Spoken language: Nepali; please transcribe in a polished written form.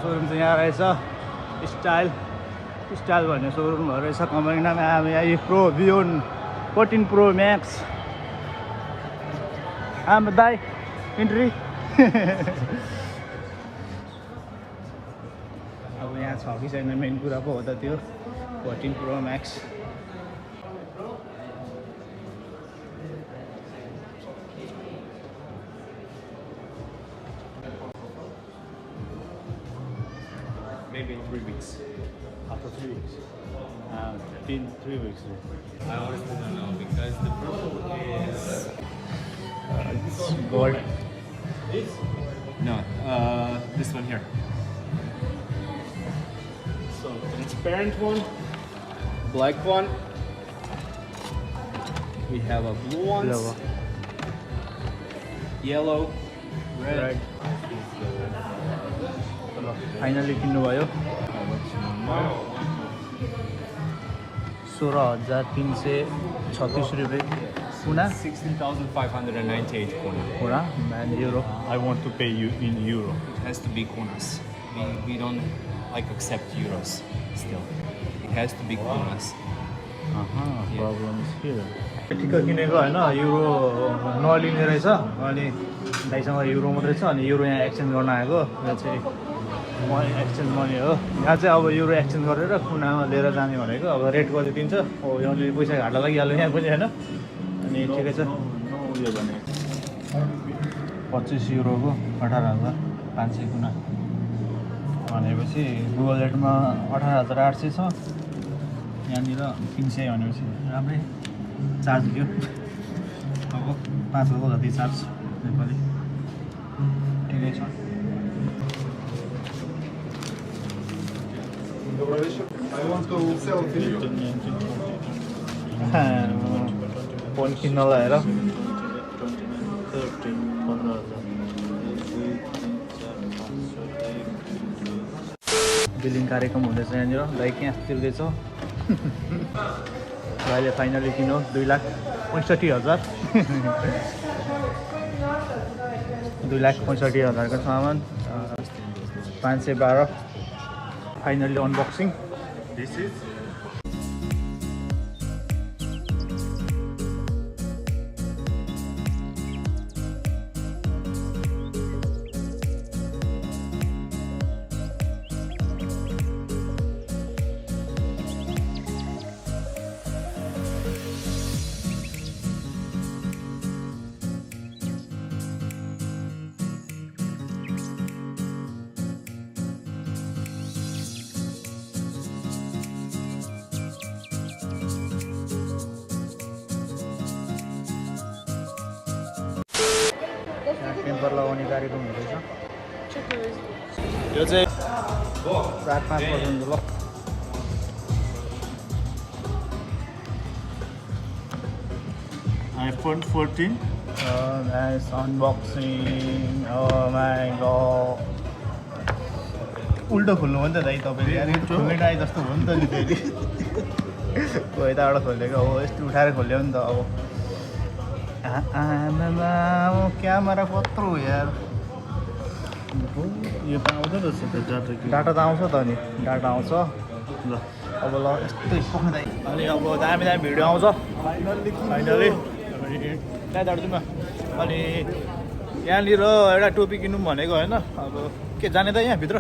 सोरुम चाहिँ यहाँ रहेछ स्टाइल भन्ने सोरुमहरू रहेछ कम्पनीमा हामी प्रो बियोन 14 प्रो म्याक्स आमा दाइ इन्ट्री अब यहाँ छ कि छैन मेन कुरा पो हो त त्यो 14 pro Max Maybe in 3 weeks. after 3 weeks 3 weeks I honestly don't know because the purple is this gold no this one here. So transparent one, black one. We have a blue one, yellow, red. Finally किन्नुभयो 16,336 रुपियाँ कुना 16,598 kuna. कुरा and euro. I want to pay you in euro. It has to be kunas. We don't like accept euros still. It has to be kunas. Problem is here. ठिक्क किनेको होइन युरो नलिने रहेछ अनि दाइसँग युरो मात्रै छ अनि युरो यहाँ एक्सचेन्ज गर्न आएको यहाँ चाहिँ एक्सचेन्ज मनी हो यहाँ चाहिँ अब युरो एक्सचेन्ज गरेर कुनामा लिएर जाने भनेको अब रेट कति दिन्छ हो यो पैसा घाटा लागिहाल्यो यहाँ पनि होइन अनि ठिकै छ उयो भने 25 युरोको 18,500 कुना भनेपछि गुगल रेटमा 18,800 छ यहाँनिर 300 भनेपछि राम्रै चार्ज लियो अब 5,000 जति चार्ज नेपाली ठिकै छ फोन किन्न लगाएर बिलिङ कार्यक्रम हुँदैछ यहाँनिर लाइक यहाँ तिर्दैछ अहिले फाइनली किन्यो 2,65,000 2,65,000 को सामान 512 finally unboxing This is temper लगाउने कार्यक्रम हुँदैछ यो चाहिँ 4-5% ल iPhone 14 nice unboxing oh my god उल्टो खोल्नु हो नि त दाइ तपाईँले खोल्ने आए जस्तो हो नि त नि फेरि यताबाट खोलेको हो यस्तो उठाएर खोल्यो नि त अब आमा क्यामेरा कत्रो यार यो त आउँछ डाटा त आउँछ त नि डाटा आउँछ ल अब ल यस्तै पोख्नु दाइ अनि अब दामी भिडियो आउँछ फाइनली त्यहाँबाट जाउँ न अनि यहाँनिर एउटा टोपी किनौँ भनेको होइन अब के जाने त यहाँभित्र